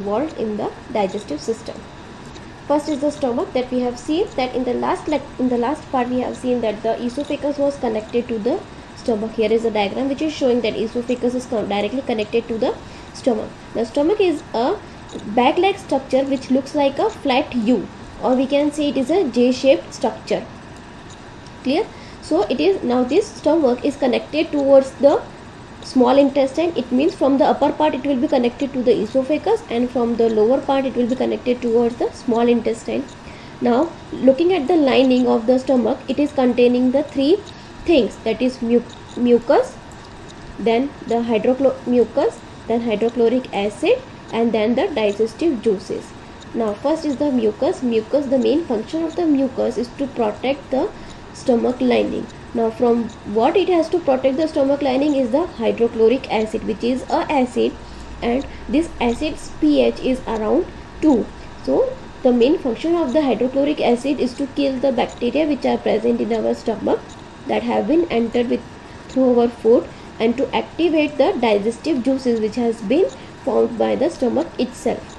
involved in the digestive system. First is the stomach, that we have seen that in the last part we have seen that the esophagus was connected to the stomach. Here is a diagram which is showing that esophagus is directly connected to the stomach. The stomach is a bag-like structure which looks like a flat U, or we can say it is a J-shaped structure. Clear? So it is, now this stomach is connected towards the small intestine. It means from the upper part it will be connected to the esophagus, and from the lower part it will be connected towards the small intestine. Now looking at the lining of the stomach, it is containing the three things, that is mucus, then the mucus, then hydrochloric acid, and then the digestive juices. Now first is the mucus. The main function of the mucus is to protect the stomach lining. Now from what it has to protect the stomach lining is the hydrochloric acid, which is a acid, and this acid's pH is around 2. So the main function of the hydrochloric acid is to kill the bacteria which are present in our stomach that have been entered through our food, and to activate the digestive juices which has been formed by the stomach itself.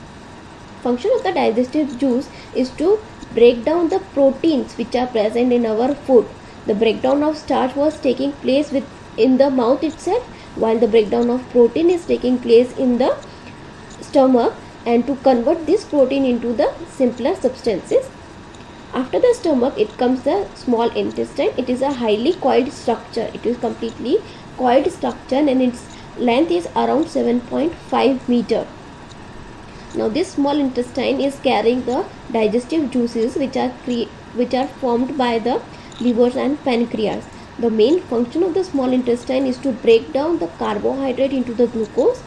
Function of the digestive juice is to break down the proteins which are present in our food. The breakdown of starch was taking place in the mouth itself, while the breakdown of protein is taking place in the stomach, and to convert this protein into the simpler substances. After the stomach, it comes the small intestine. It is a highly coiled structure. It is completely coiled structure, and its length is around 7.5 meter. Now this small intestine is carrying the digestive juices which are formed by the livers and pancreas. The main function of the small intestine is to break down the carbohydrate into the glucose,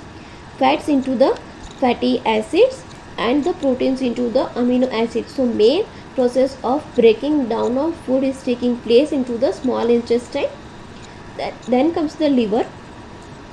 fats into the fatty acids, and the proteins into the amino acids. So main process of breaking down of food is taking place into the small intestine. Then comes the liver.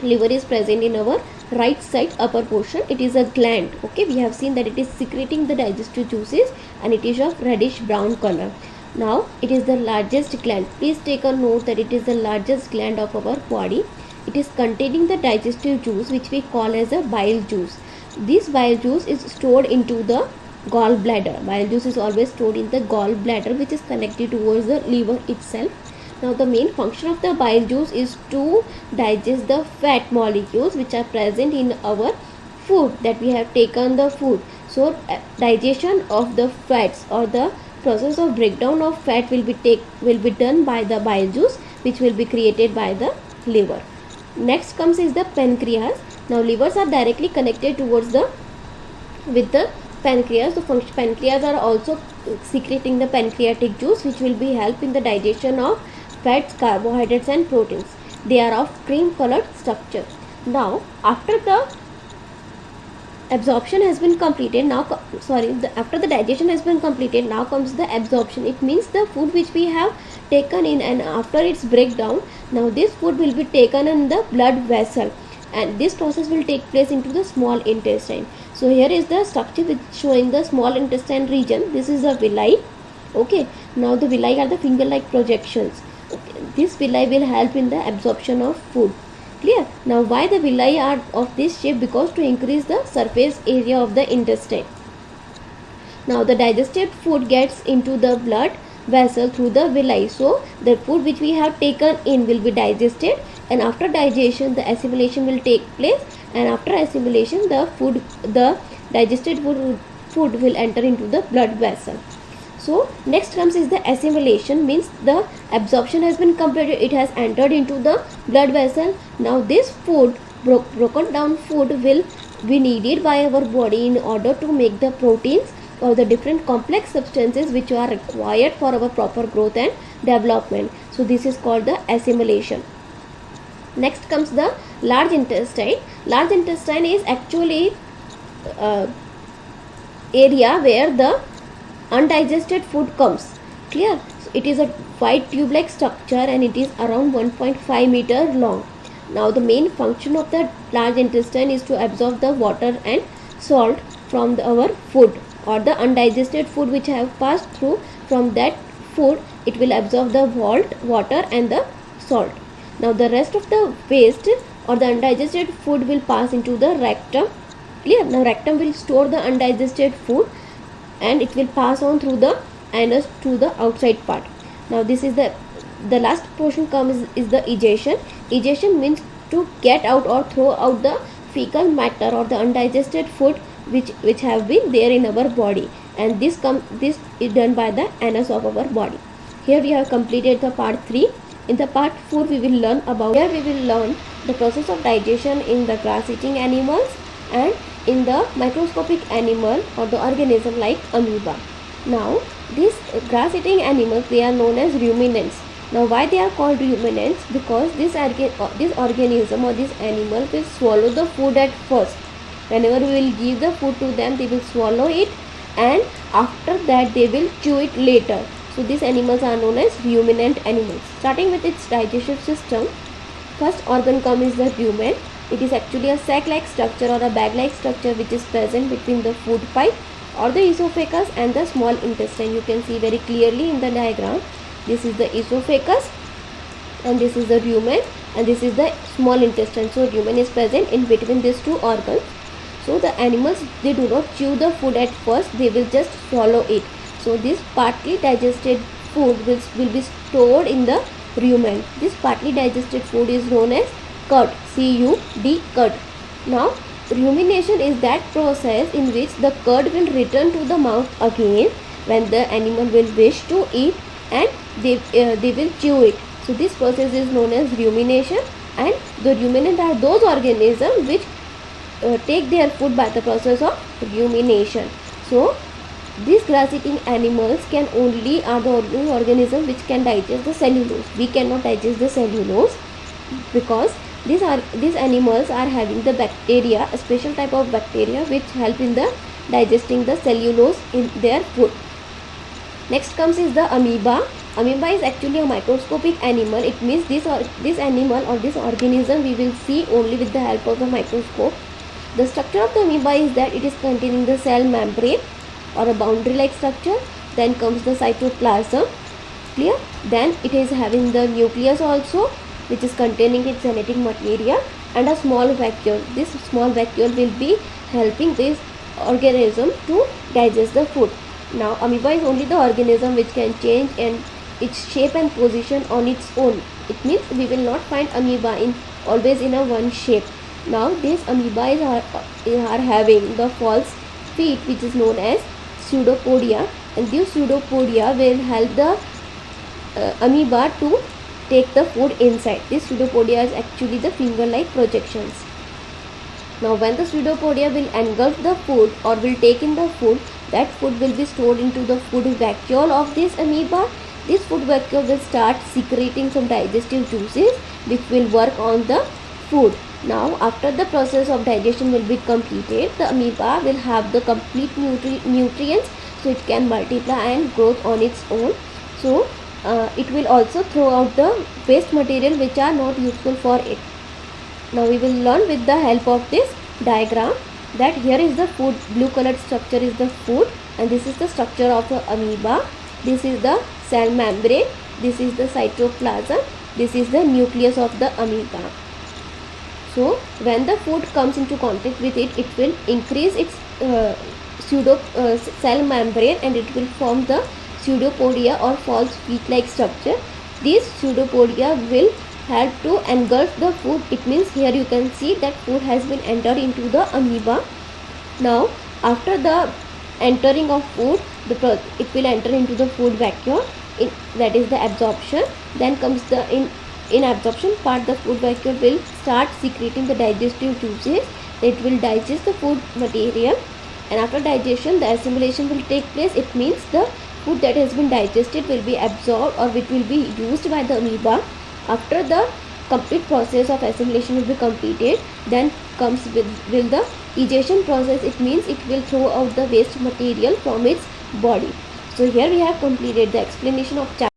Liver is present in our right side upper portion. It is a gland. Okay, we have seen that it is secreting the digestive juices, and it is of reddish brown color. Now it is the largest gland. Please take a note that it is the largest gland of our body. It is containing the digestive juice which we call as a bile juice. This bile juice is stored into the gallbladder. Bile juice is always stored in the gallbladder, which is connected towards the liver itself. Now the main function of the bile juice is to digest the fat molecules which are present in our food, that we have taken the food. So digestion of the fats, or the process of breakdown of fat will be done by the bile juice, which will be created by the liver. Next comes is the pancreas. Now livers are directly connected with the pancreas. The pancreas are also secreting the pancreatic juice, which will be help in the digestion of fats, carbohydrates, and proteins. They are of cream colored structure. Now after the absorption has been completed, after the digestion has been completed, now comes the absorption. It means the food which we have taken in, and after its breakdown, now this food will be taken in the blood vessel, and this process will take place into the small intestine. So here is the structure which showing the small intestine region. This is the villi. Okay, now the villi are the finger like projections. Okay. This villi will help in the absorption of food. Clear? Now why the villi are of this shape? Because to increase the surface area of the intestine. Now the digested food gets into the blood vessel through the villi. So the food which we have taken in will be digested, and after digestion the assimilation will take place, and after assimilation the digested food will enter into the blood vessel. So next comes is the assimilation, means the absorption has been completed, it has entered into the blood vessel. Now this food, broken down food, will be needed by our body in order to make the proteins or the different complex substances which are required for our proper growth and development. So this is called the assimilation. Next comes the large intestine. Large intestine is actually area where the undigested food comes. Clear? So it is a white tube like structure, and it is around 1.5 meter long. Now the main function of the large intestine is to absorb the water and salt from our food, or the undigested food which have passed through. From that food it will absorb the water and the salt. Now the rest of the waste or the undigested food will pass into the rectum, Clear? Now rectum will store the undigested food and it will pass on through the anus to the outside part. Now this is the last portion comes is the egestion. Egestion means to get out or throw out the fecal matter or the undigested food which have been there in our body, and this is done by the anus of our body. Here we have completed the part 3. In the part 4 we will learn the process of digestion in the grass eating animals and in the microscopic animal or the organism like amoeba. Now these grass eating animals, they are known as ruminants. Now why they are called ruminants? Because this organism or this animal will swallow the food at first. Whenever we will give the food to them, they will swallow it, and after that they will chew it later. So these animals are known as ruminant animals. Starting with its digestive system, first organ comes is the rumen. It is actually a sac-like structure or a bag-like structure which is present between the food pipe or the esophagus and the small intestine. You can see very clearly in the diagram. This is the esophagus and this is the rumen and this is the small intestine. So rumen is present in between these two organs. So the animals, they do not chew the food at first, they will just swallow it. So this partly digested food will be stored in the rumen. This partly digested food is known as cud, C-U-D, cud. Now rumination is that process in which the cud will return to the mouth again when the animal will wish to eat, and they will chew it. So this process is known as rumination, and the ruminant are those organisms which take their food by the process of rumination. So these grass eating animals are the only organisms which can digest the cellulose. We cannot digest the cellulose because these animals are having the bacteria, a special type of bacteria which help in the digesting the cellulose in their food. Next comes is the amoeba. Amoeba is actually a microscopic animal. It means this animal or this organism we will see only with the help of the microscope. The structure of the amoeba is that it is containing the cell membrane or a boundary like structure. Then comes the cytoplasm. Clear? Then it is having the nucleus also, which is containing its genetic material, and a small vacuole. This small vacuole will be helping this organism to digest the food. Now amoeba is only the organism which can change its shape and position on its own. It means we will not find amoeba always in a one shape. Now these amoeba are having the false feet which is known as pseudopodia, and these pseudopodia will help the amoeba to take the food inside. This pseudopodia is actually the finger-like projections. Now when the pseudopodia will engulf the food or will take in the food, that food will be stored into the food vacuole of this amoeba. This food vacuole will start secreting some digestive juices which will work on the food. Now after the process of digestion will be completed, the amoeba will have the complete nutrients, so it can multiply and grow on its own. So it will also throw out the waste material which are not useful for it. Now we will learn with the help of this diagram that here is the food, blue colored structure is the food, and this is the structure of the amoeba. This is the cell membrane, this is the cytoplasm, this is the nucleus of the amoeba. So when the food comes into contact with it, it will increase its cell membrane and it will form the pseudopodia or false feet-like structure. These pseudopodia will help to engulf the food. It means here you can see that food has been entered into the amoeba. Now after the entering of food, it will enter into the food vacuole, that is the absorption. Then comes the in absorption part, the food vacuole will start secreting the digestive juices. It will digest the food material, and after digestion the assimilation will take place. It means the food that has been digested will be absorbed or it will be used by the amoeba. After the complete process of assimilation will be completed, then comes will the egestion process. It means it will throw out the waste material from its body. So here we have completed the explanation of chapter